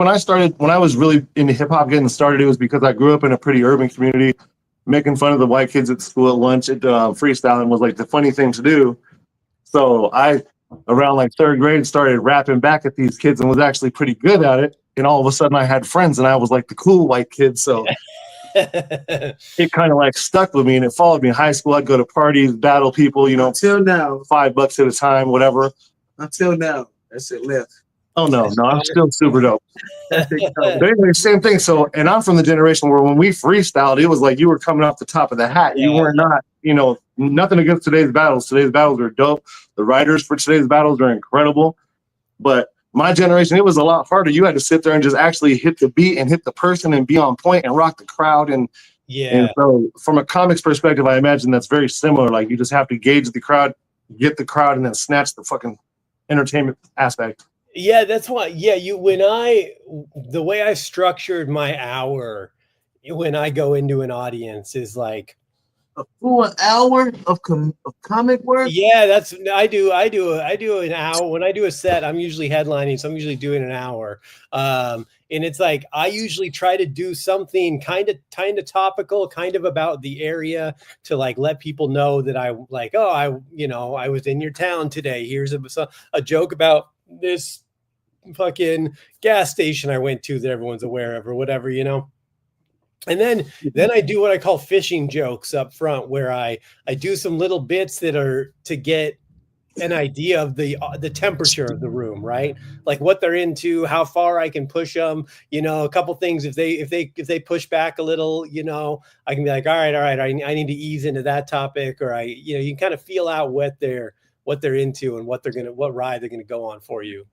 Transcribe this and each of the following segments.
when I was really into hip hop getting started, it was because I grew up in a pretty urban community. Making fun of the white kids at school at lunch, freestyling was like the funny thing to do. So I, around like third grade, started rapping back at these kids and was actually pretty good at it. And all of a sudden, I had friends, and I was like the cool white kid. So it kind of like stuck with me, and it followed me in high school. I'd go to parties, battle people, Until now. $5 at a time, whatever. Until now. That's it left. Oh, no, I'm still super dope. But anyway, same thing. So, and I'm from the generation where when we freestyled, it was like you were coming off the top of the hat. Yeah. You were not, nothing against today's battles. Today's battles are dope. The writers for today's battles are incredible. But my generation, it was a lot harder. You had to sit there and just actually hit the beat and hit the person and be on point and rock the crowd. And so from a comics perspective, I imagine that's very similar. Like you just have to gauge the crowd, get the crowd, and then snatch the fucking entertainment aspect. Yeah, that's why. Yeah, the way I structured my hour when I go into an audience is like a full hour of comic work. Yeah, I do an hour. When I do a set, I'm usually headlining, so I'm usually doing an hour. And it's like I usually try to do something kind of topical, kind of about the area to like let people know that I like. Oh, I was in your town today. Here's a joke about this fucking gas station I went to that everyone's aware of or whatever, And then I do what I call fishing jokes up front, where I do some little bits that are to get an idea of the temperature of the room, right? Like what they're into, how far I can push them, a couple things. If they push back a little, I can be like, all right, I need to ease into that topic, or you can kind of feel out what they're into and what ride they're gonna go on for you.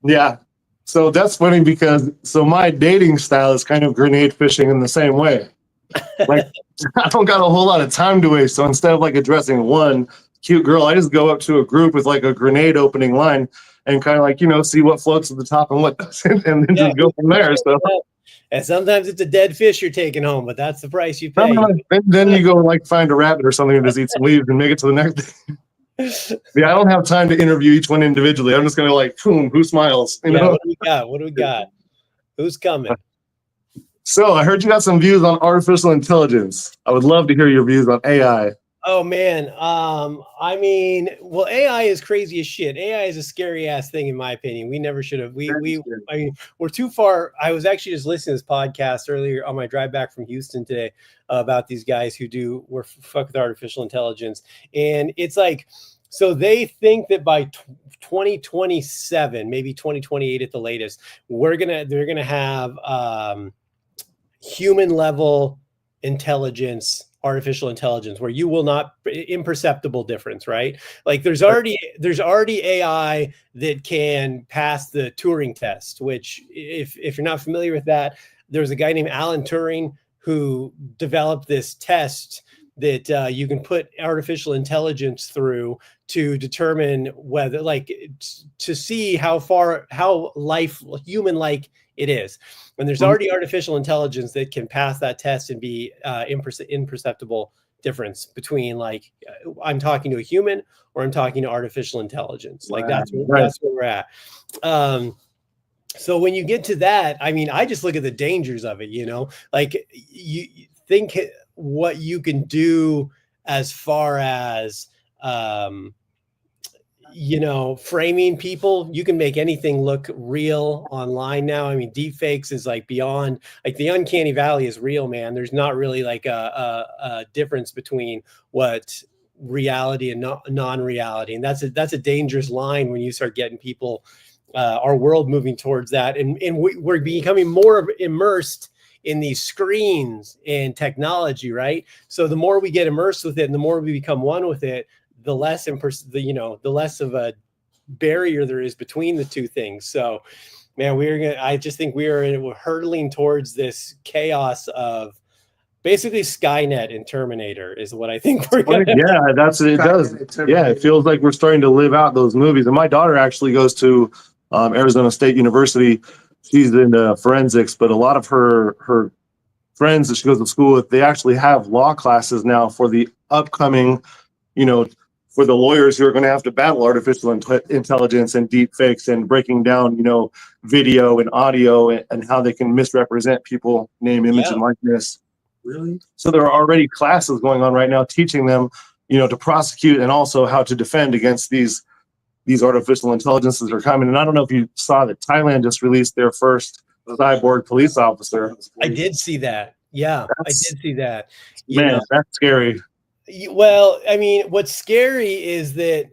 Yeah. So that's funny because my dating style is kind of grenade fishing in the same way. Like I don't got a whole lot of time to waste. So instead of like addressing one cute girl, I just go up to a group with like a grenade opening line and kind of like, see what floats at the top and what doesn't, and then just go from there. So and sometimes it's a dead fish you're taking home, but that's the price you pay. Then you go like find a rabbit or something and just eat some leaves and make it to the next day. Yeah, I don't have time to interview each one individually. I'm just gonna like, boom, who smiles? What do we got? Who's coming? So I heard you got some views on artificial intelligence. I would love to hear your views on AI. Oh man, AI is crazy as shit. AI is a scary ass thing in my opinion. We never should have. We're too far. I was actually just listening to this podcast earlier on my drive back from Houston today about these guys who fuck with artificial intelligence, and it's like, so they think that by 2027, maybe 2028 at the latest, they're gonna have human level intelligence, artificial intelligence, where you will not imperceptible difference, right? Like there's already AI that can pass the Turing test, which if you're not familiar with that, there's a guy named Alan Turing who developed this test that you can put artificial intelligence through to determine whether, like, to see how human-like it is. And there's already artificial intelligence that can pass that test and be imperceptible difference between, like, I'm talking to a human or I'm talking to artificial intelligence. Like that's where we're at. So when you get to that, I mean, I just look at the dangers of it, like you think what you can do as far as, framing people. You can make anything look real online now. I mean, deep fakes is like beyond, like the uncanny valley is real, man. There's not really like a difference between what reality and non-reality. And that's a dangerous line when you start getting people, our world moving towards that. And we're becoming more immersed in these screens and technology, right? So the more we get immersed with it and the more we become one with it, the less the less of a barrier there is between the two things. So, man, I just think we're hurtling towards this chaos of basically Skynet and Terminator is what I think we're going to. Yeah, that's what it does. Yeah, it feels like we're starting to live out those movies. And my daughter actually goes to Arizona State University. She's in forensics, but a lot of her friends that she goes to school with, they actually have law classes now for the upcoming, for the lawyers who are going to have to battle artificial intelligence and deep fakes and breaking down, video and audio and how they can misrepresent people, name, image, and likeness. Really? So there are already classes going on right now teaching them, to prosecute and also how to defend against these artificial intelligences that are coming. And I don't know if you saw that Thailand just released their first cyborg police officer. I did see that. Yeah, I did see that. That's scary. Well, I mean, what's scary is that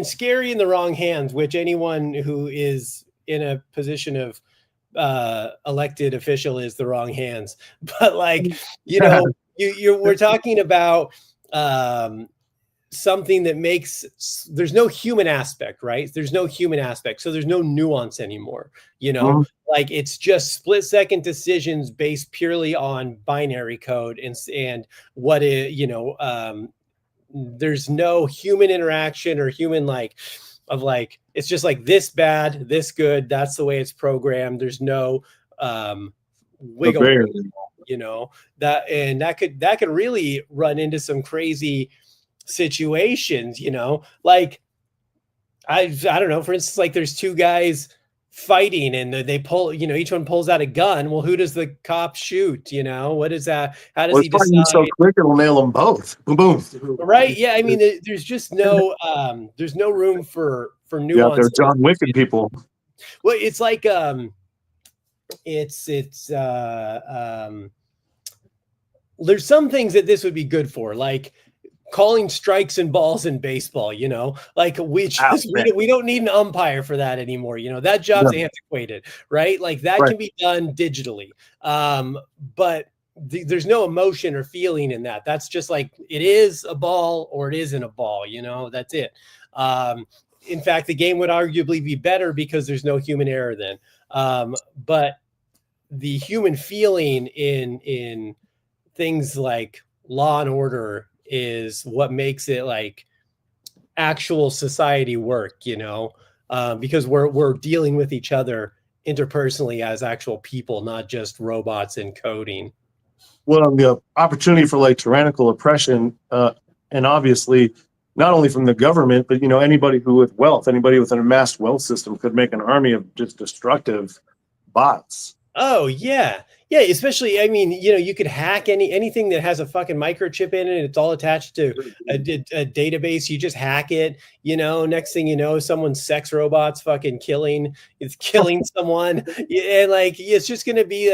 scary in the wrong hands, which anyone who is in a position of elected official is the wrong hands. But we're talking about something that there's no human aspect, right? There's no human aspect. So there's no nuance anymore, it's just split second decisions based purely on binary code and what is, there's no human interaction or human it's just like this bad, this good. That's the way it's programmed. There's no wiggle room, that could really run into some crazy situations, I don't know, for instance, there's two guys fighting and they pull, each one pulls out a gun. Well, who does the cop shoot? What is that? How does he decide? So quick, it'll nail them both. Boom, boom. Right. Yeah. I mean, there's just there's no room for nuance. Yeah, they're John Wicked people. Well, it's like, there's some things that this would be good for, like calling strikes and balls in baseball, we don't need an umpire for that anymore. That job's antiquated, right? That can be done digitally. But there's no emotion or feeling in that. That's just it is a ball or it isn't a ball, that's it. In fact, the game would arguably be better because there's no human error then. But the human feeling in things like Law and Order is what makes it actual society work, because we're dealing with each other interpersonally as actual people, not just robots and coding. Well, the opportunity for tyrannical oppression, and obviously not only from the government, but anybody with wealth, anybody with an amassed wealth system could make an army of just destructive bots. Oh yeah. Yeah, especially, you could hack anything that has a fucking microchip in it. It's all attached to a database. You just hack it, next thing you know, someone's sex robot's fucking killing someone. And it's just going to be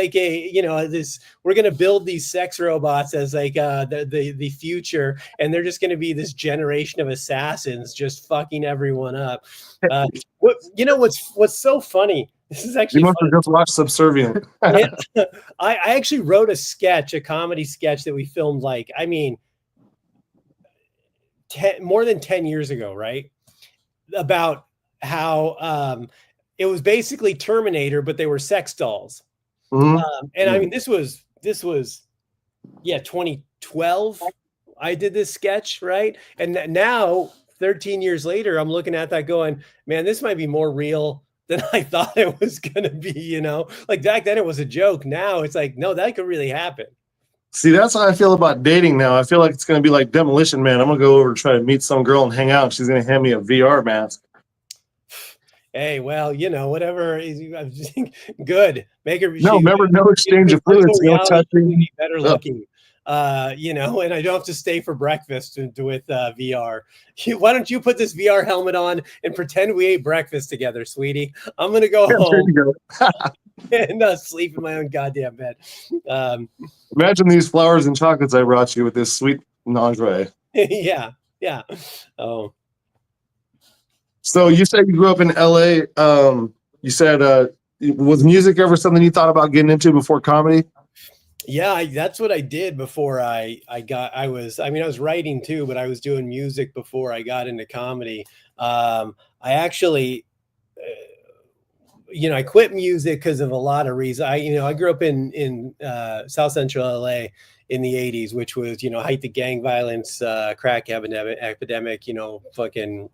we're going to build these sex robots as the future. And they're just going to be this generation of assassins just fucking everyone up. What's so funny? This is actually. You must have just watched Subservient. I actually wrote a comedy sketch that we filmed more than 10 years ago, right? About how it was basically Terminator, but they were sex dolls. And this was 2012. I did this sketch, right? And now 13 years later, I'm looking at that going, man, this might be more real than I thought it was going to be, back then it was a joke. Now it's no, that could really happen. See, that's how I feel about dating now. I feel like it's going to be like Demolition Man. I'm going to go over and try to meet some girl and hang out. And she's going to hand me a VR mask. Hey, well, whatever. Good. Make her. Remember, no exchange of fluids, no touching. Better looking. And I don't have to stay for breakfast with VR. Why don't you put this VR helmet on and pretend we ate breakfast together, sweetie? I'm going to go home and sleep in my own goddamn bed. Imagine these flowers and chocolates I brought you with this sweet lingerie. Yeah. Oh. So you said you grew up in LA. You said, was music ever something you thought about getting into before comedy? Yeah, that's what I did before I was writing too, but I was doing music before I got into comedy. I actually, I quit music because of a lot of reasons. I grew up in South Central LA in the 80s, which was, height of gang violence, crack epidemic, fucking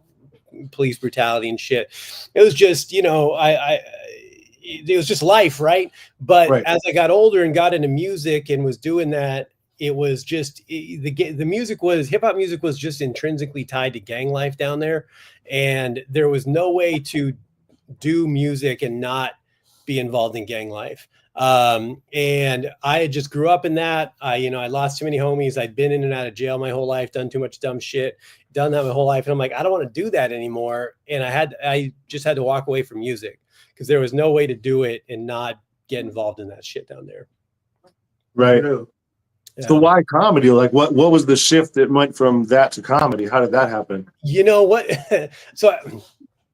police brutality and shit. It was just, it was just life, right? But as I got older and got into music and was doing that, it was just the music was hip hop music was just intrinsically tied to gang life down there, and there was no way to do music and not be involved in gang life. And I just grew up in that. I lost too many homies. I'd been in and out of jail my whole life, done too much dumb shit, done that my whole life. And I'm like, I don't want to do that anymore. And I just had to walk away from music because there was no way to do it and not get involved in that shit down there. Right. Yeah. So why comedy? Like what was the shift that went from that to comedy? How did that happen? You know what? So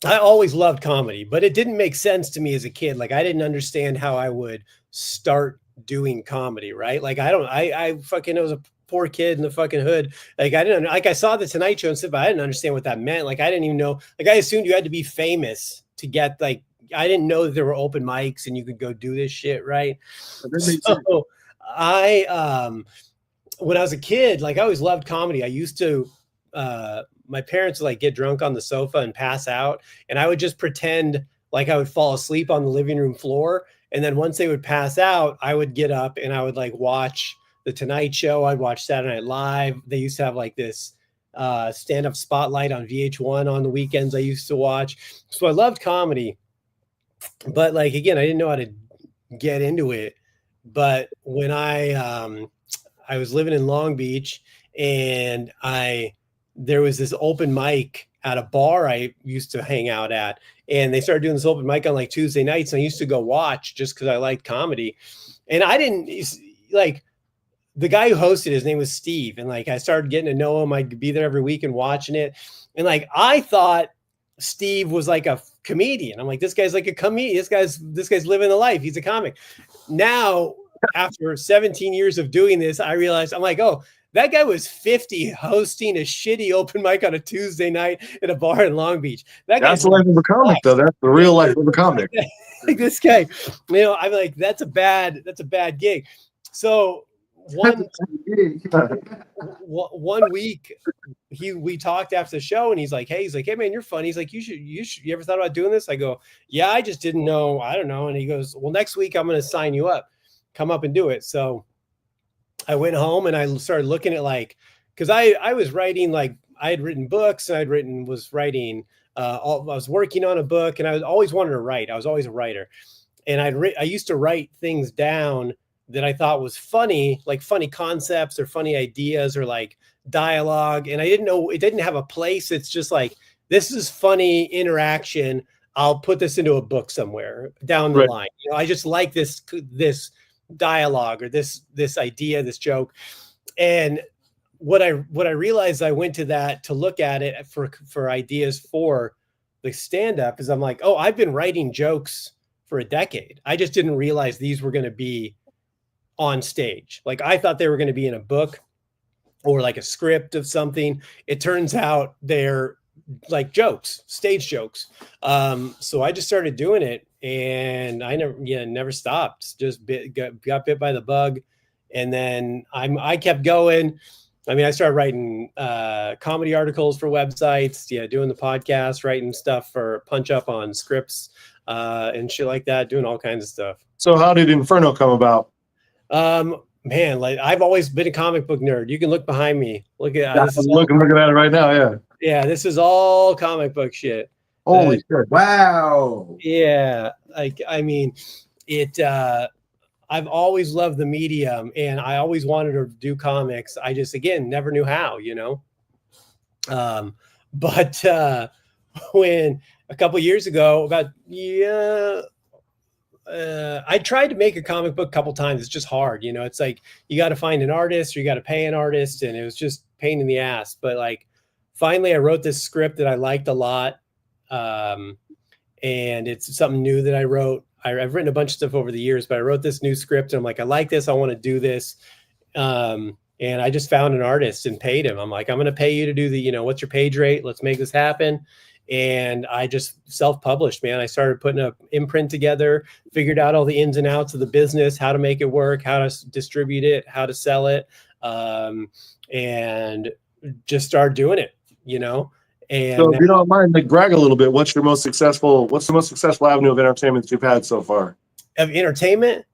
I always loved comedy, but it didn't make sense to me as a kid. Like I didn't understand how I would start doing comedy, right? Like I fucking was a poor kid in the fucking hood. Like I saw the Tonight Show and stuff, but I didn't understand what that meant. Like I didn't even know, like I assumed you had to be famous to get, like, I didn't know that there were open mics and you could go do this shit, right? So when I was a kid, like I always loved comedy. I used to, my parents would like get drunk on the sofa and pass out. And I would just pretend like I would fall asleep on the living room floor. And then once they would pass out, I would get up and I would like watch the Tonight Show. I'd watch Saturday Night Live. They used to have like this stand-up spotlight on VH1 on the weekends I used to watch. So I loved comedy. But like, again, I didn't know how to get into it. But when I was living in Long Beach and there was this open mic at a bar I used to hang out at, and they started doing this open mic on like Tuesday nights. And I used to go watch just because I liked comedy. And I didn't like the guy who hosted, his name was Steve. And like, I started getting to know him. I'd be there every week and watching it. And like, I thought Steve was like a comedian. I'm like, this guy's like a comedian. This guy's living the life. He's a comic. Now, after 17 years of doing this, I realized, I'm like, oh, that guy was 50 hosting a shitty open mic on a Tuesday night at a bar in Long Beach. That's the life of a comic, though. That's the real life of a comic. Like this guy, I'm like, that's a bad gig. So one week we talked after the show and he's like, hey man, you're funny. He's like, you ever thought about doing this? I go, yeah, I just didn't know. I don't know. And he goes, well, next week I'm going to sign you up. Come up and do it. So I went home and I started looking at like, because I was writing, like I had written books and I was writing, I was working on a book and I always wanted to write. I was always a writer. And I used to write things down that I thought was funny, like funny concepts or funny ideas or like dialogue. And I didn't know, it didn't have a place. It's just like, this is funny interaction. I'll put this into a book somewhere down the line. I just like this dialogue or this idea, this joke. And what I realized, I went to that to look at it for ideas for the stand-up, is I'm like, oh, I've been writing jokes for a decade. I just didn't realize these were going to be on stage. Like I thought they were going to be in a book or like a script of something. It turns out they're like jokes, stage jokes. So I just started doing it and I never stopped. Just got bit by the bug. And then I kept going. I mean, I started writing comedy articles for websites, doing the podcast, writing stuff for Punch Up on scripts and shit like that, doing all kinds of stuff. So how did Inferno come about? Man, like I've always been a comic book nerd. You can look behind me. Look at I'm looking at it right now. Yeah. Yeah, this is all comic book shit. Holy shit! Wow. Yeah, like I mean, I've always loved the medium, and I always wanted to do comics. I just never knew how, But when a couple years ago, I tried to make a comic book a couple times. It's just hard, It's like you got to find an artist or you got to pay an artist, and it was just pain in the ass. But like, finally, I wrote this script that I liked a lot, and it's something new that I wrote. I've written a bunch of stuff over the years, but I wrote this new script, and I'm like, I like this. I want to do this. And I just found an artist and paid him. I'm like, I'm going to pay you to do the, what's your page rate? Let's make this happen. And I just self-published, man. I started putting an imprint together, figured out all the ins and outs of the business, how to make it work, how to distribute it, how to sell it, and just started doing it, And so, if you don't mind, like brag a little bit. What's the most successful avenue of entertainment that you've had so far? Of entertainment?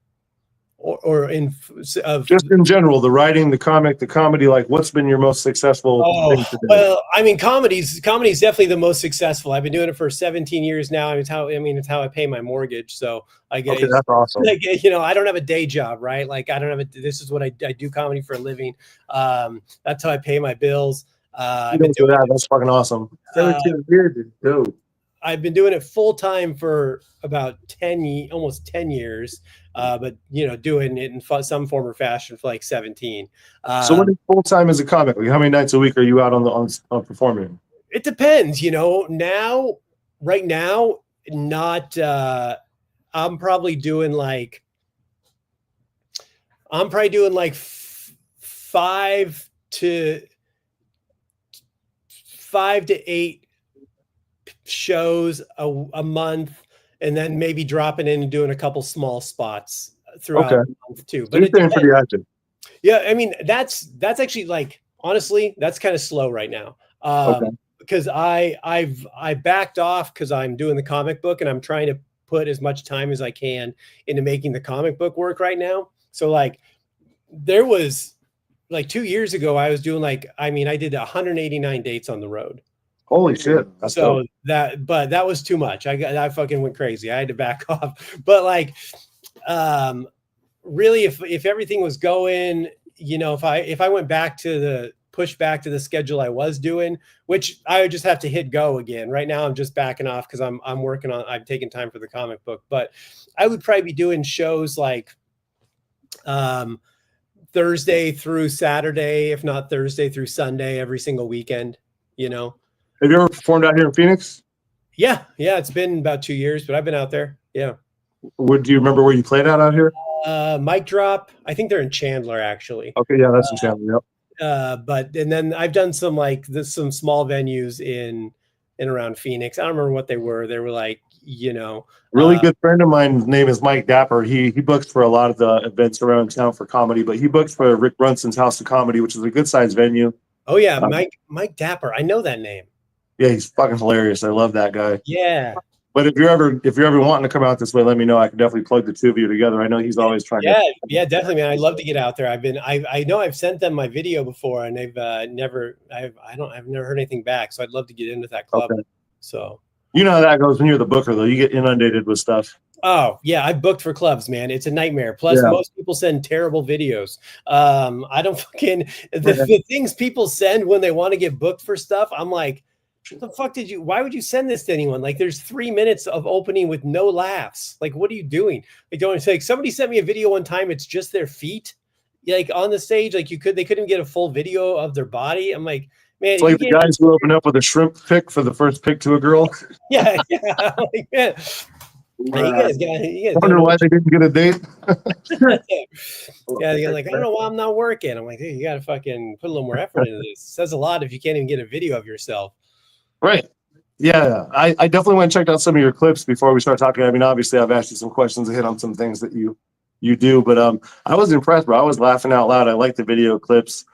or in of Just in general, the writing, the comic, the comedy, like what's been your most successful thing to do? Well, I mean, comedy's definitely the most successful. I've been doing it for 17 years now. It's how I pay my mortgage. So I get Okay, that's awesome. like, you know, I don't have a day job, right? Like I don't have this is what I do comedy for a living. That's how I pay my bills. I've been doing That's fucking awesome. 17 years is dope. I've been doing it full time for about almost 10 years. But you know, doing it in some form or fashion for like 17. So what is full time as a comic? Like how many nights a week are you out on performing? It depends, you know. Right now, not. I'm probably doing like 5 to 8 shows a month, and then maybe dropping in and doing a couple small spots throughout the month too. So you're staying pretty active. Yeah, I mean that's actually, like, honestly, that's kind of slow right now. Because I backed off because I'm doing the comic book and I'm trying to put as much time as I can into making the comic book work right now. So like there was like 2 years ago I was doing I did 189 dates on the road. Holy shit. That's so dope. that was too much. I fucking went crazy. I had to back off. But like really if everything was going, you know, if I went back to the schedule I was doing, which I would just have to hit go again. Right now I'm just backing off because I'm taking time for the comic book, but I would probably be doing shows like Thursday through Saturday, if not Thursday through Sunday, every single weekend, you know. Have you ever performed out here in Phoenix? Yeah, it's been about 2 years, but I've been out there. Yeah. Do you remember where you played out here? Mic Drop. I think they're in Chandler, actually. Okay, yeah, that's in Chandler. Yep. And then I've done some some small venues in around Phoenix. I don't remember what they were. They were like, you know, really good friend of mine's name is Mike Dapper. He books for a lot of the events around town for comedy, but he books for Rick Brunson's House of Comedy, which is a good sized venue. Oh yeah, Mike Dapper. I know that name. Yeah, he's fucking hilarious. I love that guy. Yeah. But if you're ever wanting to come out this way, let me know. I can definitely plug the two of you together. I know he's always trying to. Yeah, definitely, man. I'd love to get out there. I know I've sent them my video before, and they've never heard anything back. So I'd love to get into that club. Okay. So you know how that goes when you're the booker, though. You get inundated with stuff. Oh yeah, I've booked for clubs, man. It's a nightmare. Plus, most people send terrible videos. I don't fucking the things people send when they want to get booked for stuff. I'm like, what the fuck why would you send this to anyone? Like, there's 3 minutes of opening with no laughs. Like, what are you doing? Like, don't say, like, somebody sent me a video one time. It's just their feet, like, on the stage. Like, they couldn't get a full video of their body. I'm like, man, it's like the guys who open up with a shrimp pic for the first pic to a girl. Yeah. Like, man. You guys wonder why they didn't get a date. Yeah, you're like, I don't know why I'm not working. I'm like, dude, you got to fucking put a little more effort into this. It says a lot if you can't even get a video of yourself. Right. Yeah, I definitely went and checked out some of your clips before we start talking. I mean, obviously, I've asked you some questions to hit on some things that you do, but I was impressed, bro. I was laughing out loud. I like the video clips.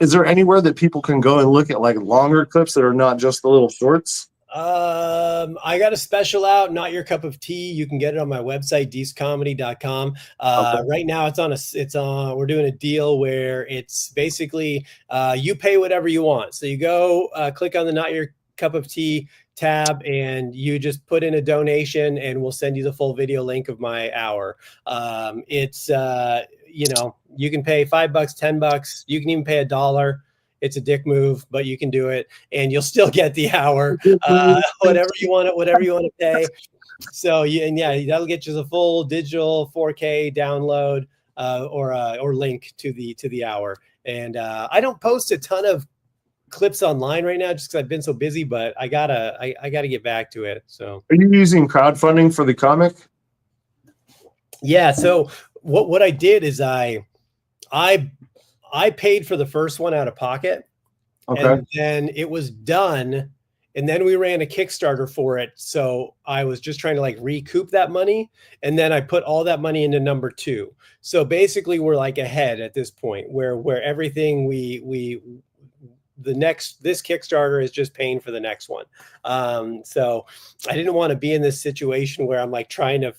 Is there anywhere that people can go and look at like longer clips that are not just the little shorts? I got a special out, Not Your Cup of Tea. You can get it on my website, deececomedy.com. Right now we're doing a deal where it's basically you pay whatever you want. So you go click on the Not Your Cup of Tea tab and you just put in a donation and we'll send you the full video link of my hour. It's you know, you can pay $5, $10, you can even pay $1. It's a dick move, but you can do it and you'll still get the hour, whatever you want to pay. So that'll get you the full digital 4K download or link to the hour. And I don't post a ton of clips online right now just because I've been so busy, but I gotta get back to it. So are you using crowdfunding for the comic? Yeah. So what I did is I paid for the first one out of pocket. Okay. And then it was done. And then we ran a Kickstarter for it. So I was just trying to like recoup that money. And then I put all that money into number 2. So basically we're like ahead at this point where everything this Kickstarter is just paying for the next one. So I didn't want to be in this situation where I'm like trying to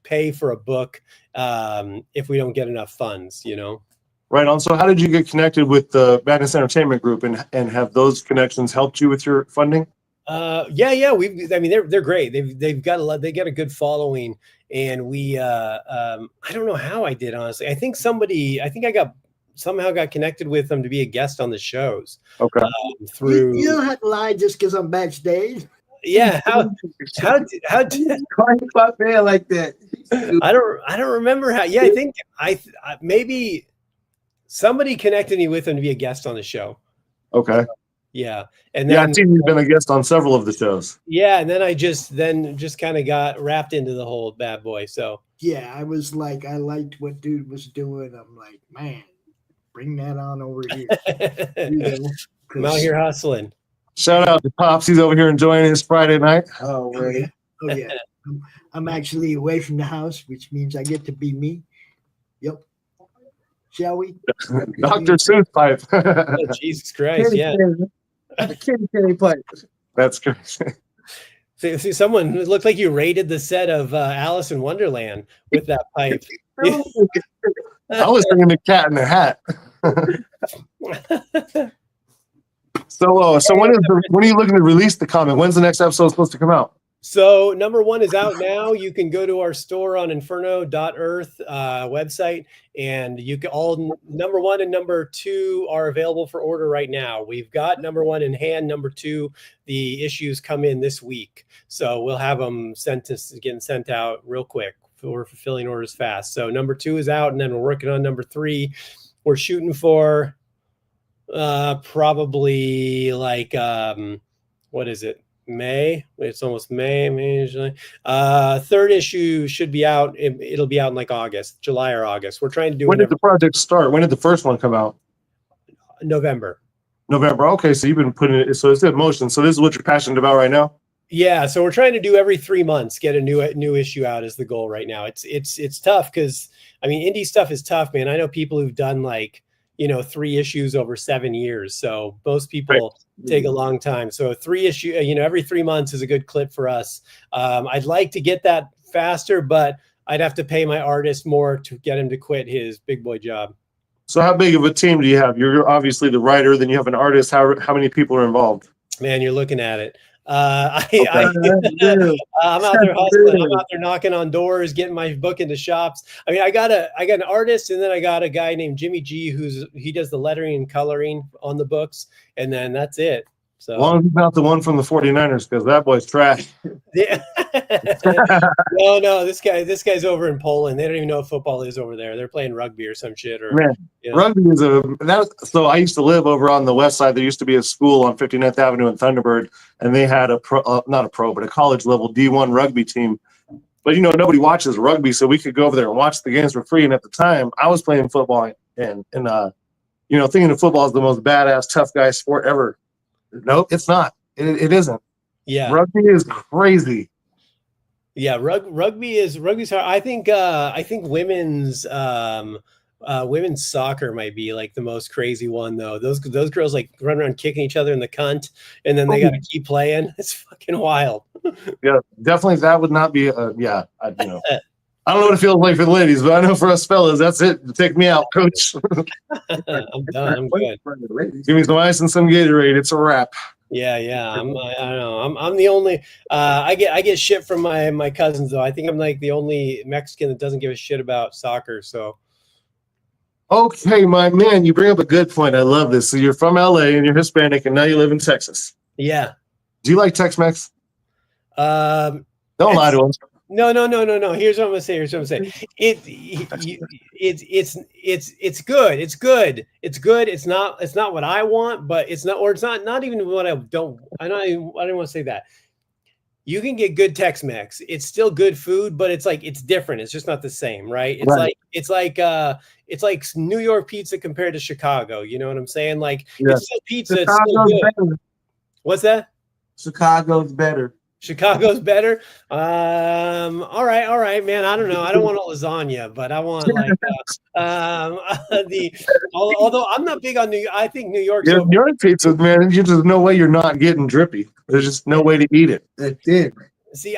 pay for a book if we don't get enough funds, Right on. So how did you get connected with the Madness Entertainment Group, and have those connections helped you with your funding? Yeah. They're great. They've got they got a good following, and we I don't know how I did, honestly. I think I somehow got connected with them to be a guest on the shows. Okay. Through You don't have to lie just because I'm backstage. yeah. How did Why you clap there like that? I don't remember how. Yeah, I think maybe somebody connected me with them to be a guest on the show. Okay. Yeah, and then I've seen you've been a guest on several of the shows. Yeah, and then I just kind of got wrapped into the whole bad boy. So Yeah, I was like, I liked what dude was doing. I'm like, man, bring that on over here. I'm out here hustling. Shout out to Pops. He's over here enjoying his Friday night. Oh, really? Oh, yeah. I'm actually away from the house, which means I get to be me. Yep. Shall we? Dr. Seuss pipe. Oh, Jesus Christ! Yeah. The kitty pipe. That's crazy. See, someone, it looked like you raided the set of Alice in Wonderland with that pipe. I was thinking the Cat in the Hat. So when are you looking to release the comic? When's the next episode supposed to come out? So number 1 is out now. You can go to our store on inferno.earth website, and you can number 1 and number 2 are available for order right now. We've got number 1 in hand. Number 2, the issues come in this week, so we'll have them getting sent out real quick. We're fulfilling orders fast. So number 2 is out, and then we're working on number 3. We're shooting for probably like what is it? May. It's almost May usually. 3rd issue should be out. It'll be out in like August, July or August. We're trying to do. When did the project start? When did the first one come out? November. Okay, so you've been putting it. So it's in motion. So this is what you're passionate about right now. Yeah, so we're trying to do every 3 months, get a new issue out is the goal right now. It's tough because indie stuff is tough, man. I know people who've done 3 issues over 7 years. So most people take a long time. So 3 issue, every 3 months is a good clip for us. I'd like to get that faster, but I'd have to pay my artist more to get him to quit his big boy job. So how big of a team do you have? You're obviously the writer, then you have an artist. How many people are involved? Man, you're looking at it. I'm out there hustling. I'm out there knocking on doors, getting my book into shops. I got an artist, and then I got a guy named Jimmy G he does the lettering and coloring on the books, and then that's it. So, as long as he's not the one from the 49ers, because that boy's trash. Yeah. No, this guy's over in Poland. They don't even know what football is over there. They're playing rugby or some shit. Rugby is so I used to live over on the west side. There used to be a school on 59th Avenue in Thunderbird, and they had a college level D1 rugby team. But nobody watches rugby, so we could go over there and watch the games for free. And at the time, I was playing football, and thinking of football as the most badass tough guy sport ever. Nope, it's not. It isn't. Yeah, rugby is crazy. Yeah, rugby's hard. I think women's soccer might be like the most crazy one though. Those girls run around kicking each other in the cunt, and then they got to keep playing. It's fucking wild. Yeah, definitely. That would not be I don't know what it feels like for the ladies, but I know for us fellas, that's it. Take me out, coach. I'm done. I'm good. Give me some ice and some Gatorade. It's a wrap. Yeah. I don't know. I'm the only. I get shit from my cousins though. I think I'm like the only Mexican that doesn't give a shit about soccer. So. Okay, my man, you bring up a good point. I love this. So you're from LA and you're Hispanic, and now you live in Texas. Yeah. Do you like Tex-Mex? Don't lie to us. No. Here's what I'm gonna say. It's good. It's good. It's not what I want, but it's not even what I don't. I don't want to say that. You can get good Tex-Mex. It's still good food, but it's different. It's just not the same, right? It's like New York pizza compared to Chicago. You know what I'm saying? It's still pizza. It's still good. Better. What's that? Chicago's better. Chicago's better. All right, man. I don't know. I don't want a lasagna, but I want although I'm not big on New York. I think New York's New York pizza, man. There's just no way you're not getting drippy. There's just no way to eat it. That's it. See,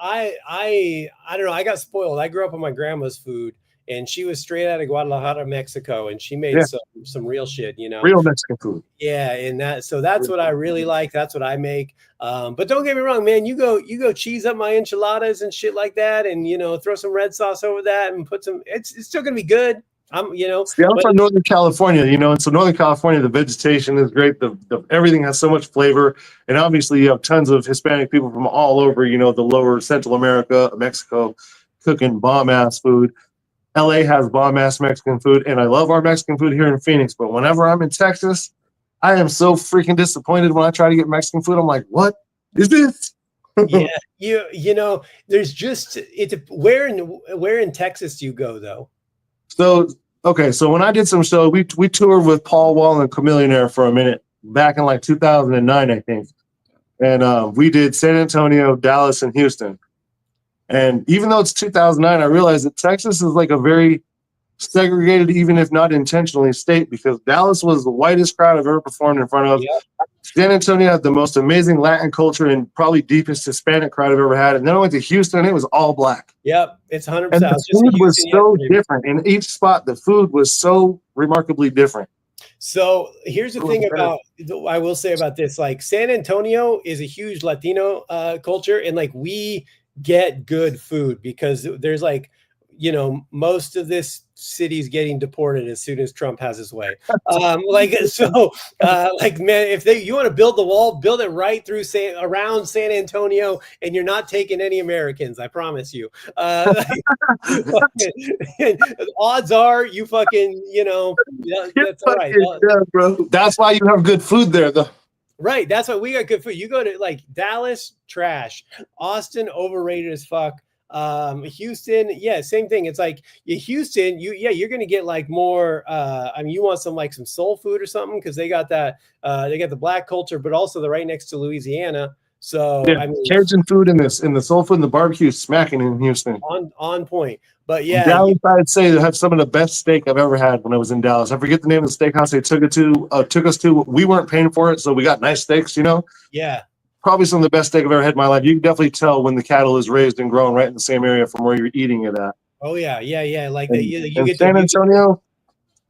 I don't know. I got spoiled. I grew up on my grandma's food, and she was straight out of Guadalajara, Mexico, and she made some real shit, you know. Real Mexican food. Yeah, and that's what I really like. That's what I make. But don't get me wrong, man. You go cheese up my enchiladas and shit like that, and throw some red sauce over that, and put some. It's still gonna be good. See, I'm from Northern California, and so Northern California, the vegetation is great. The everything has so much flavor, and obviously you have tons of Hispanic people from all over, the lower Central America, Mexico, cooking bomb ass food. LA has bomb ass Mexican food, and I love our Mexican food here in Phoenix. But whenever I'm in Texas, I am so freaking disappointed when I try to get Mexican food. I'm like, what is this? Yeah, there's just where in Texas do you go though? So when I did some show, we toured with Paul Wall and Comedien for a minute back in like 2009, I think, and we did San Antonio, Dallas, and Houston. And even though it's 2009, I realized that Texas is like a very segregated, even if not intentionally, state, because Dallas was the whitest crowd I've ever performed in front of. Yep. San Antonio had the most amazing Latin culture and probably deepest Hispanic crowd I've ever had. And then I went to Houston, and it was all black. Yep, it's 100%. And the food was so different. In each spot, the food was so remarkably different. So here's the thing I will say about this. Like, San Antonio is a huge Latino culture, and like we get good food because there's like, most of this city's getting deported as soon as Trump has his way. Man, if you want to build the wall, build it right through around San Antonio, and you're not taking any Americans. I promise you. Odds are you fucking, that's all right. Yeah, bro. That's why you have good food there, though. Right. That's why we got good food. You go to like Dallas, trash. Austin, overrated as fuck. Houston, yeah, same thing. It's like Houston, you're gonna get like more. You want some soul food or something because they got that. They got the black culture, but also they're right next to Louisiana. So yeah, Cajun food in the soul food and the barbecue is smacking in Houston. On point. But yeah, Dallas, I'd say they have some of the best steak I've ever had when I was in Dallas. I forget the name of the steakhouse they took us to. We weren't paying for it, so we got nice steaks, Yeah. Probably some of the best steak I've ever had in my life. You can definitely tell when the cattle is raised and grown right in the same area from where you're eating it at. Oh yeah. Like you get San Antonio.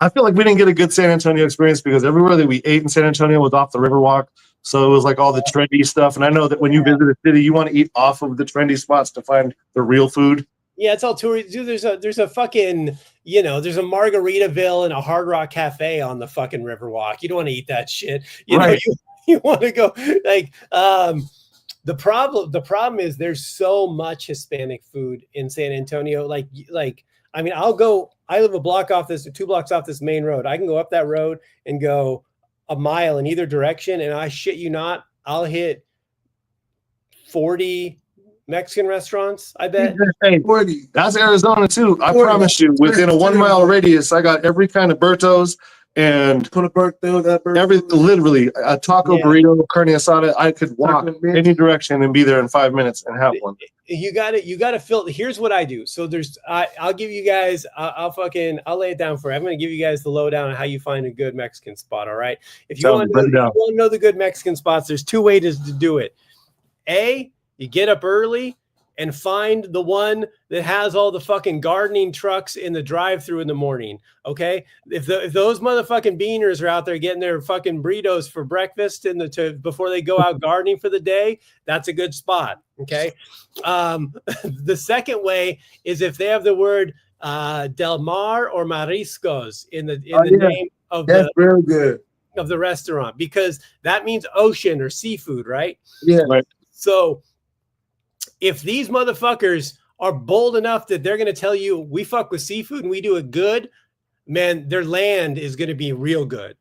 I feel like we didn't get a good San Antonio experience because everywhere that we ate in San Antonio was off the Riverwalk. So it was like all the trendy stuff. And I know that when you visit a city, you want to eat off of the trendy spots to find the real food. Yeah, it's all touristy. Dude, there's a fucking, there's a Margaritaville and a Hard Rock Cafe on the fucking Riverwalk. You don't want to eat that shit. You want to go like the problem is there's so much Hispanic food in San Antonio. I live 2 blocks off this main road. I can go up that road and go a mile in either direction, and I shit you not, I'll hit 40 Mexican restaurants, I bet. Hey, 40. That's Arizona too. I promise you, within a 1 mile radius, I got every kind of burritos and literally a taco, burrito, carne asada. I could walk any direction and be there in 5 minutes and have one. You got to fill. Here's what I do. So I'll give you guys. I'll lay it down for you. I'm going to give you guys the lowdown on how you find a good Mexican spot. All right. If you want to know the good Mexican spots, there's 2 ways to do it. You get up early and find the one that has all the fucking gardening trucks in the drive-thru in the morning. Okay. If those motherfucking beaners are out there getting their fucking burritos for breakfast before they go out gardening for the day, that's a good spot. Okay. The second way is if they have the word Del Mar or Mariscos in the name of very good of the restaurant, because that means ocean or seafood, right? Yeah. Right. So if these motherfuckers are bold enough that they're going to tell you we fuck with seafood and we do it good, man, their land is going to be real good.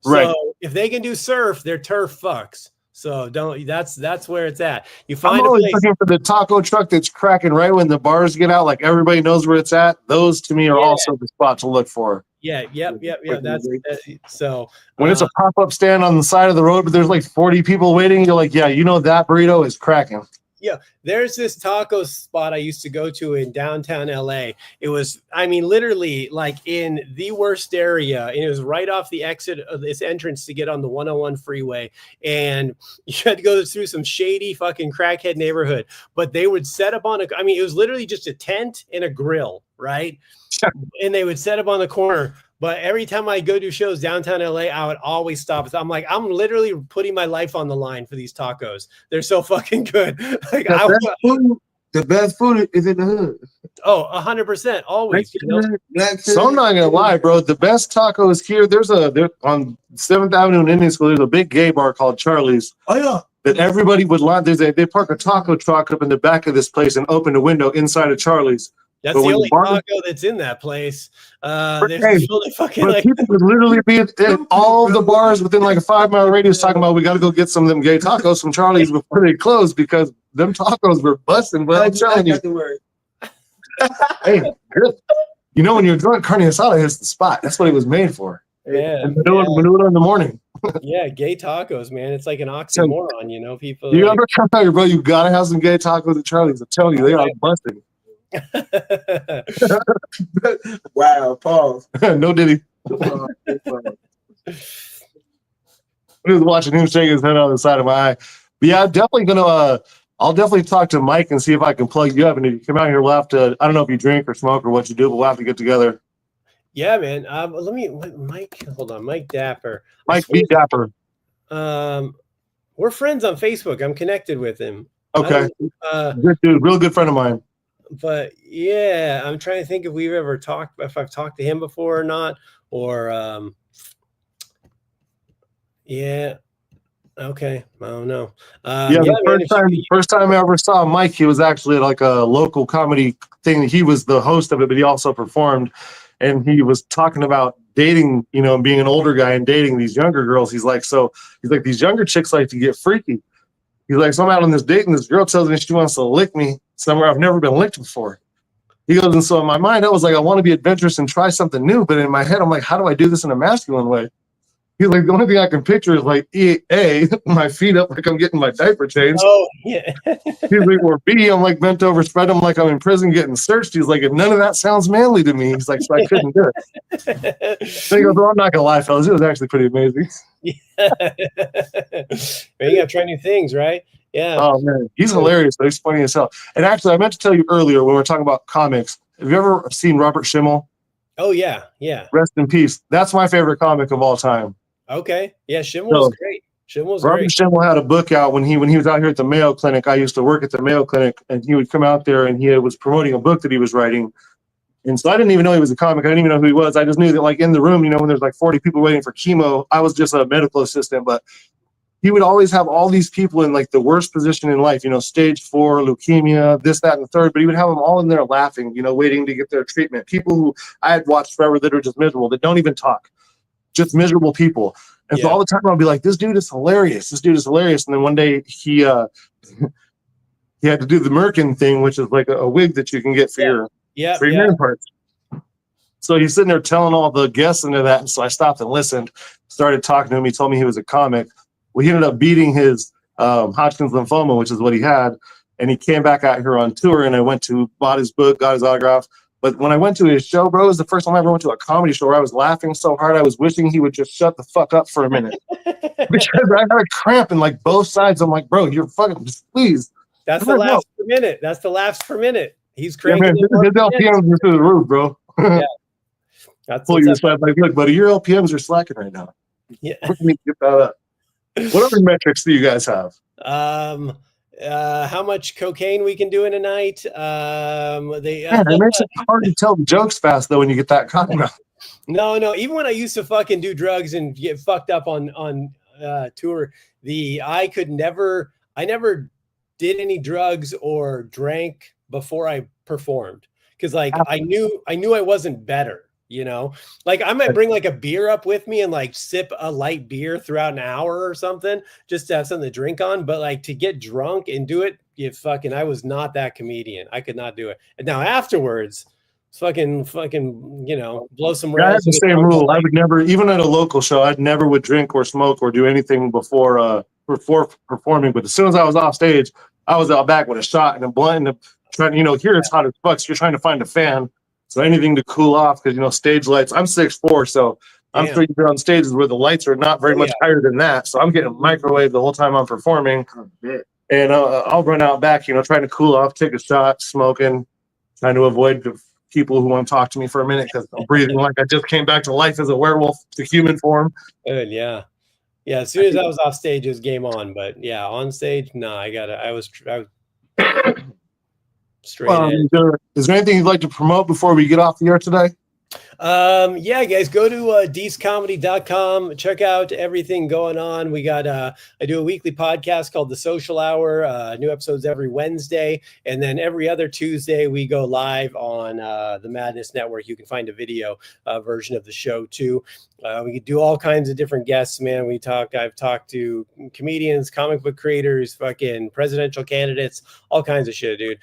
Right. So if they can do surf, their turf fucks. So that's where it's at. You find I'm always looking for the taco truck that's cracking right when the bars get out, like everybody knows where it's at. Those to me are also the spot to look for. Yeah. That's so when it's a pop-up stand on the side of the road, but there's like 40 people waiting, you're like, yeah, that burrito is cracking. There's this taco spot I used to go to in downtown LA. It was, I mean, literally like in the worst area. And it was right off the exit of this entrance to get on the 101 freeway. And you had to go through some shady fucking crackhead neighborhood. But they would set up on I mean, it was literally just a tent and a grill, right? And they would set up on the corner. But every time I go do shows downtown LA, I would always stop. I'm like, I'm literally putting my life on the line for these tacos. They're so fucking good. Like, the best food is in the hood. Oh, 100%. Always. You know? So I'm not gonna lie, bro. The best tacos here. There's on 7th Avenue in Indian School. There's a big gay bar called Charlie's. Oh yeah. That everybody would line. They park a taco truck up in the back of this place and open a window inside of Charlie's. That's the only taco that's in that place. There's fucking like people would literally be at all the bars within like a 5-mile radius talking about we got to go get some of them gay tacos from Charlie's before they close because them tacos were busting. But I'm telling you, hey, you know when you're drunk, carne asada hits the spot. That's what it was made for. Yeah, menudo in the morning. Yeah, gay tacos, man. It's like an oxymoron, you know. People. You ever come out here, bro? You gotta have some gay tacos at Charlie's. I'm telling you, they are busting. Wow, pause. No diddy. I was watching him shake his head on the side of my eye. But yeah, I'm definitely gonna I'll definitely talk to Mike and see if I can plug you up. And if you come out here, we'll have to, I don't know if you drink or smoke or what you do, but we'll have to get together. Yeah, man. Mike, hold on. Mike Dapper. Mike B. Dapper. We're friends on Facebook. I'm connected with him. Okay. Good dude. Real good friend of mine. But yeah, I'm trying to think if we've ever talked, if I've talked to him before or not, or yeah. Okay. I don't know. The first time I ever saw Mike, he was actually at like a local comedy thing. He was the host of it, but he also performed. And he was talking about dating, you know, being an older guy and dating these younger girls. He's like, these younger chicks like to get freaky. He's like, so I'm out on this date and this girl tells me she wants to lick me somewhere I've never been licked before. He goes, and so in my mind, I was like, I want to be adventurous and try something new. But in my head, I'm like, how do I do this in a masculine way? He's like, the only thing I can picture is like my feet up like I'm getting my diaper changed. Oh, yeah. He's like, or B, I'm like bent over, spread them like I'm in prison getting searched. He's like, and none of that sounds manly to me. He's like, so I couldn't do it. So he goes, well, I'm not gonna lie, fellas, it was actually pretty amazing. Yeah. You gotta try new things, right? Yeah. Oh man, he's hilarious. Though. He's funny as hell. And actually, I meant to tell you earlier when we were talking about comics. Have you ever seen Robert Schimmel? Oh yeah, yeah. Rest in peace. That's my favorite comic of all time. Okay. Yeah, Schimmel was great. Robert Schimmel had a book out when he was out here at the Mayo Clinic. I used to work at the Mayo Clinic, and he would come out there and he was promoting a book that he was writing. And so I didn't even know he was a comic. I didn't even know who he was. I just knew that like in the room, you know, when there's like 40 people waiting for chemo, I was just a medical assistant, but he would always have all these people in like the worst position in life, you know, stage 4, leukemia, this, that, and the third, but he would have them all in there laughing, you know, waiting to get their treatment. People who I had watched forever that are just miserable, that don't even talk. Just miserable people. And so all the time I'll be like, this dude is hilarious. This dude is hilarious. And then one day he had to do the Merkin thing, which is like a wig that you can get for your hair parts. So he's sitting there telling all the guests into that. And so I stopped and listened, started talking to him. He told me he was a comic. Well, he ended up beating his Hodgkin's lymphoma, which is what he had. And he came back out here on tour, and I bought his book, got his autograph. But when I went to his show, bro, it was the first time I ever went to a comedy show where I was laughing so hard I was wishing he would just shut the fuck up for a minute. Because I had a cramp in like both sides. I'm like, bro, you're fucking just please. That's the laughs per minute. That's the laughs per minute. He's cranking. Yeah, man, his LPMs are through the roof, bro. Yeah. That's pull you aside like, look, buddy, your LPMs are slacking right now. Yeah. Let me get that up. What other metrics do you guys have? How much cocaine we can do in a night. It makes it hard to tell the jokes fast though when you get that cotton out. No. Even when I used to fucking do drugs and get fucked up on tour, I never did any drugs or drank before I performed because like I knew I wasn't better. You know, like I might bring like a beer up with me and like sip a light beer throughout an hour or something just to have something to drink on. But like to get drunk and do it, I was not that comedian. I could not do it. And now afterwards, fucking, you know, blow some. I had the same rule. I would never, even at a local show, I'd never would drink or smoke or do anything before performing. But as soon as I was off stage, I was out back with a shot and a blunt and trying, here it's hot as fuck. So you're trying to find a fan. So anything to cool off because, stage lights, I'm 6'4", so I'm sure you've been on stages where the lights are not very much higher than that. So I'm getting microwave the whole time I'm performing. And I'll run out back, trying to cool off, take a shot, smoking, trying to avoid the people who want to talk to me for a minute because I'm breathing like I just came back to life as a werewolf to human form. Good, yeah. Yeah, as soon as I was off stage, it was game on. But yeah, on stage, no, I was straight in. Is there anything you'd like to promote before we get off the air today? Yeah, guys, go to deececomedy.com. Check out everything going on. We got I do a weekly podcast called The Social Hour. New episodes every Wednesday, and then every other Tuesday we go live on the Madness Network. You can find a video version of the show too. We could do all kinds of different guests, man. I've talked to comedians, comic book creators, fucking presidential candidates, all kinds of shit, dude.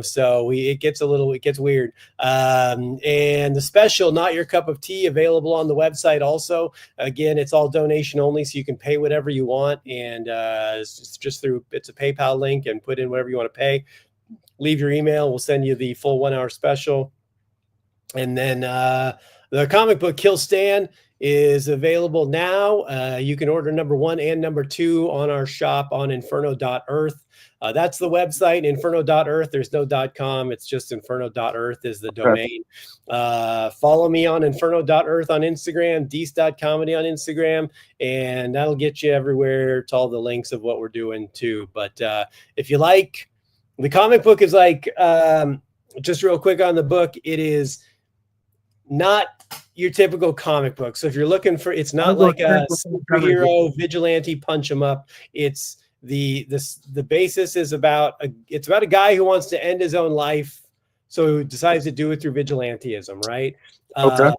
So it gets weird. And the special, Not Your Cup of Tea, available on the website also. Again, it's all donation only, so you can pay whatever you want. And it's a PayPal link and put in whatever you want to pay. Leave your email. We'll send you the full 1 hour special. And then the comic book Kill Stan is available now. You can order number 1 and number 2 on our shop on inferno.earth. That's the website, inferno.earth. There's no .com. It's just inferno.earth is the domain. Follow me on inferno.earth on Instagram, deece.comedy on Instagram, and that'll get you everywhere to all the links of what we're doing too. But if you like, the comic book is like, just real quick on the book, it is not your typical comic book. So if you're looking for, it's not like a superhero vigilante punch 'em up. It's the basis is about it's about a guy who wants to end his own life, so he decides to do it through vigilantism, right? Okay.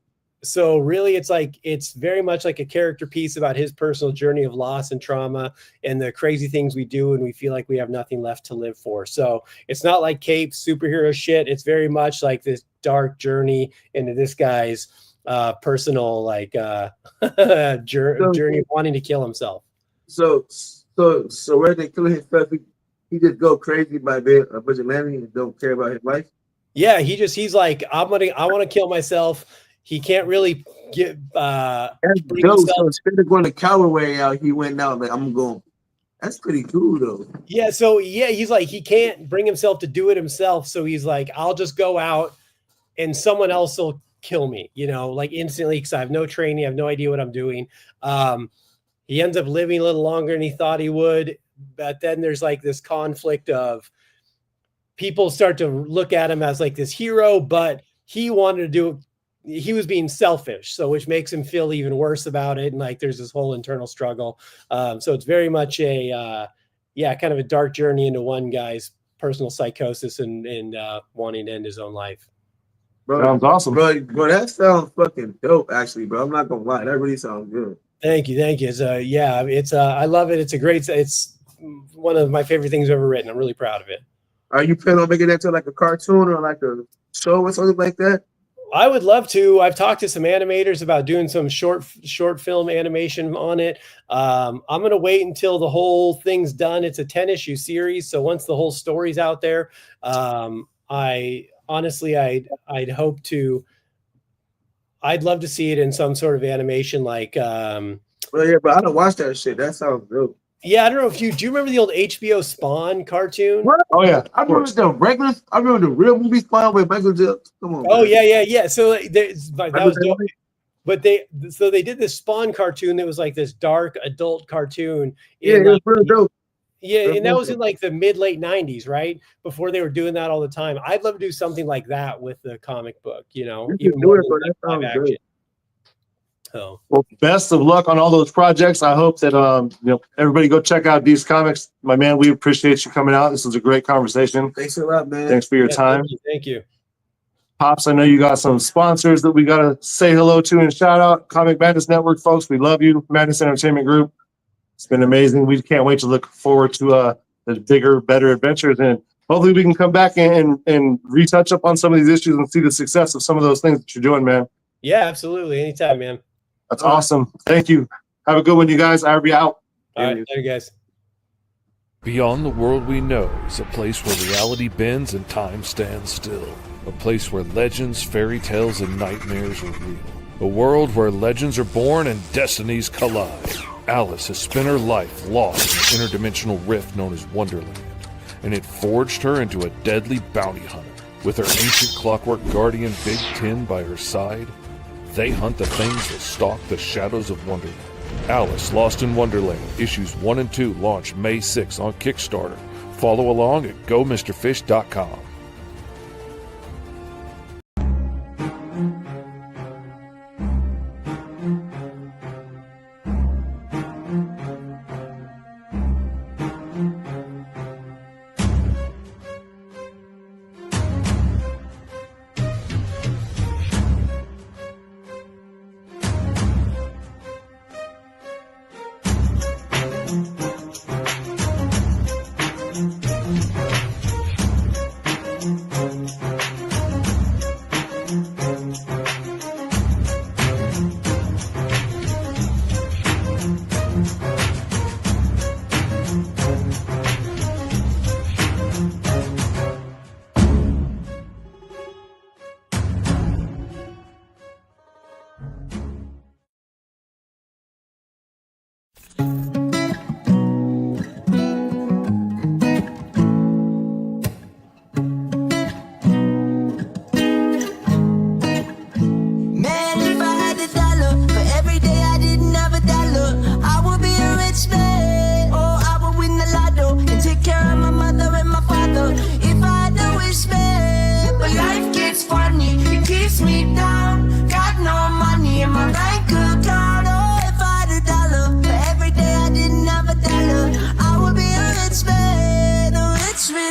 So really, it's very much like a character piece about his personal journey of loss and trauma and the crazy things we do when we feel like we have nothing left to live for. So it's not like cape superhero shit. It's very much like this dark journey into this guy's personal journey of wanting to kill himself. So where they kill himself, he just go crazy by being a vigilante and don't care about his life. Yeah, he's like, I want to kill myself. He can't really get So instead of going the coward way out, he went out like, I'm going. That's pretty cool though. Yeah, so yeah, he's like, he can't bring himself to do it himself, so he's like, I'll just go out and someone else will kill me, like instantly, because I have no training, I have no idea what I'm doing. He ends up living a little longer than he thought he would, but then there's like this conflict of people start to look at him as like this hero, but he wanted to do it. He was being selfish, so which makes him feel even worse about it. And like, there's this whole internal struggle. So it's very much a, kind of a dark journey into one guy's personal psychosis and wanting to end his own life. Bro, sounds awesome, bro. That sounds fucking dope, actually, bro. I'm not gonna lie, that really sounds good. Thank you. It's I love it. It's one of my favorite things I've ever written. I'm really proud of it. Are you planning on making that to like a cartoon or like a show or something like that? I would love to. I've talked to some animators about doing some short film animation on it. I'm going to wait until the whole thing's done. It's a 10-issue series, so once the whole story's out there, I'd love to see it in some sort of animation like Well, yeah, but I don't watch that shit. That sounds dope. Yeah, I don't know if do you remember the old HBO Spawn cartoon? What? Oh yeah, I remember the real movie Spawn with Michael J. Come on. Oh man. yeah. So that was dope. But they did this Spawn cartoon that was like this dark adult cartoon. Yeah, it was real dope. Yeah, and that was in like the late 90s, right? Before they were doing that all the time. I'd love to do something like that with the comic book, even more than like live action. So, well, best of luck on all those projects. I hope that everybody go check out Deece Comics. My man, we appreciate you coming out. This was a great conversation. Thanks a lot, man. Thanks for your time. Thank you. Pops, I know you got some sponsors that we got to say hello to and shout out. Comic Madness Network, folks, we love you. Madness Entertainment Group. It's been amazing. We can't wait to look forward to the bigger, better adventures. And hopefully we can come back and retouch up on some of these issues and see the success of some of those things that you're doing, man. Yeah, absolutely. Anytime, man. That's awesome. Thank you. Have a good one, you guys. Ivory out. All right. Later, guys. Beyond the world we know is a place where reality bends and time stands still. A place where legends, fairy tales, and nightmares are real. A world where legends are born and destinies collide. Alice has spent her life lost in an interdimensional rift known as Wonderland, and it forged her into a deadly bounty hunter. With her ancient clockwork guardian Big Ten by her side, they hunt the things that stalk the shadows of Wonderland. Alice Lost in Wonderland issues 1 and 2 launch May 6 on Kickstarter. Follow along at GoMrFish.com.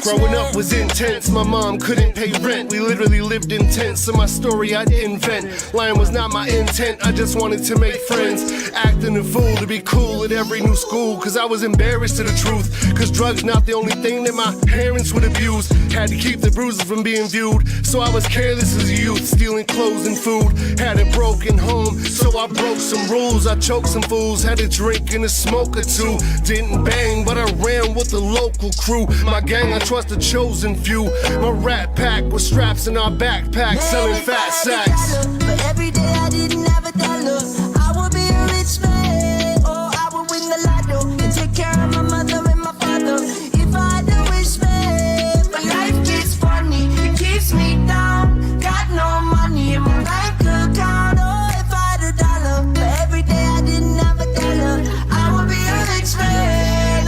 Growing up was intense, my mom couldn't pay rent. We literally lived in tents, so my story I'd invent. Lying was not my intent, I just wanted to make friends. Acting a fool to be cool at every new school, cause I was embarrassed to the truth. Cause drugs not the only thing that my parents would abuse. Had to keep the bruises from being viewed, so I was careless as a youth, stealing clothes and food. Had a broken home, so I broke some rules. I choked some fools, had a drink and a smoke or two. Didn't bang, but I ran with the local crew. My gang, I trust the chosen few. My rat pack with straps in our backpack, selling fat sacks. But every day I didn't have a dollar. I would be a rich man, or I would win the lotto and take care of my mother and my father. If I had a wish, man, but life gets funny, it keeps me down. Got no money in my bank account. Oh, if I had a dollar, but every day I didn't have a dollar. I would be a rich man,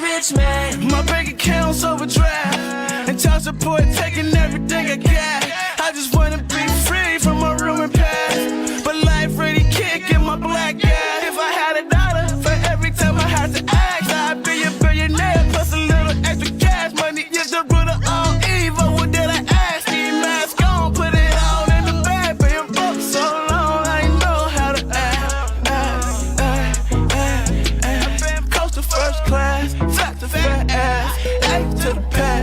rich man. My bank account's overdraft, and child support taking everything I got. I just wanna be free from my ruined past, but life really kicking my black ass. If I had a dollar for every time I had to ask, I'd be a billionaire plus a little extra cash. Money is the root of all evil. What did I ask? Need mask on, put it all in the bag. Been broke so long, I ain't know how to act. I've been coast to first class, flat to fat ass, A to the pass.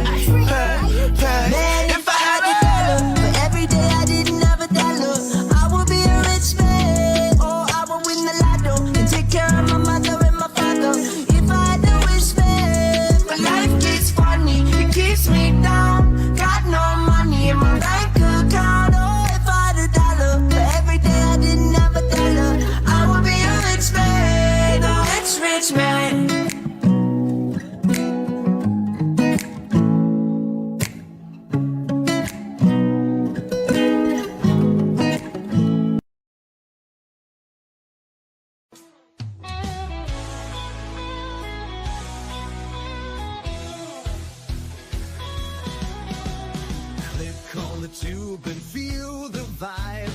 Man, if I had a dollar, but every day I didn't have a dollar, I would be a rich man, or I would win the lotto and take care of my mother and my father. If I had a wish, man, but life gets funny, it keeps me down. Got no money in my bank account. Oh, if I had a dollar, but every day I didn't have a dollar, I would be a rich man, a rich man. Click on the tube and feel the vibe.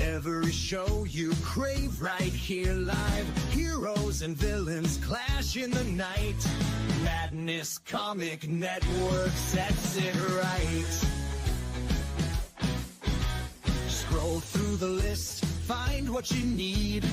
Every show you crave right here live. Heroes and villains clash in the night. Madness Comic Network sets it right. Scroll through the list, find what you need.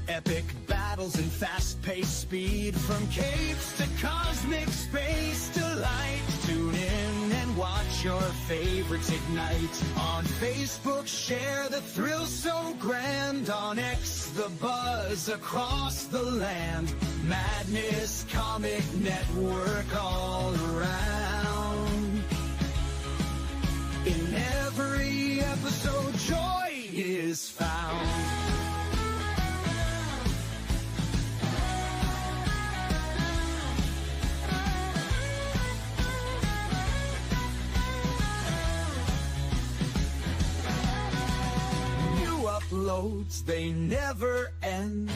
Epic battles and fast-paced speed. From capes to cosmic space delight. Tune in and watch your favorites ignite. On Facebook, share the thrill so grand. On X, the buzz across the land. Madness Comic Network all around. In every episode, joy is found. Uploads, they never end.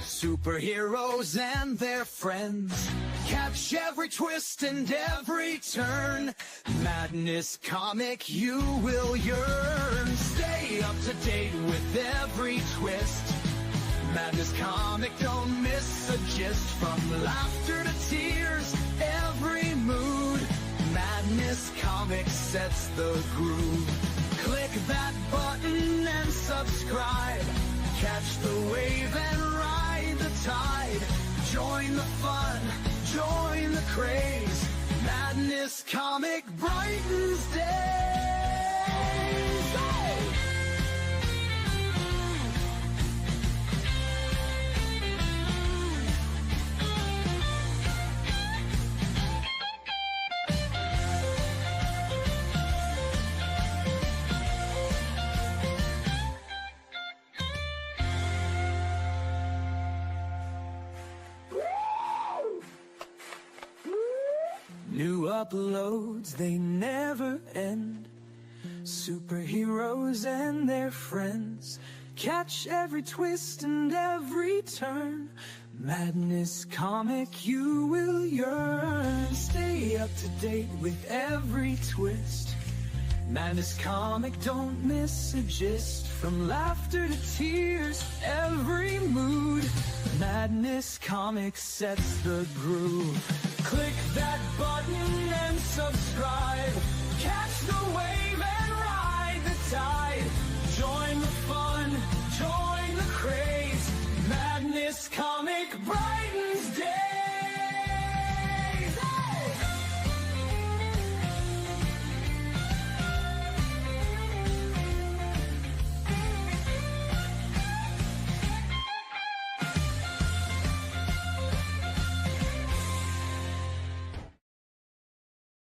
Superheroes and their friends. Catch every twist and every turn. Madness Comic, you will yearn. Stay up to date with every twist. Madness Comic, don't miss a gist. From laughter to tears, every mood. Madness Comic sets the groove. Click that button and subscribe. Catch the wave and ride the tide. Join the fun, join the craze. Madness Comic brightens days. Hey! New uploads, they never end. Superheroes and their friends. Catch every twist and every turn. Madness Comic, you will yearn. Stay up to date with every twist. Madness Comic, don't miss a gist. From laughter to tears, every mood. Madness Comic sets the groove. Click that button and subscribe. Catch the wave and ride the tide. Join the fun, join the craze. Madness Comic bright.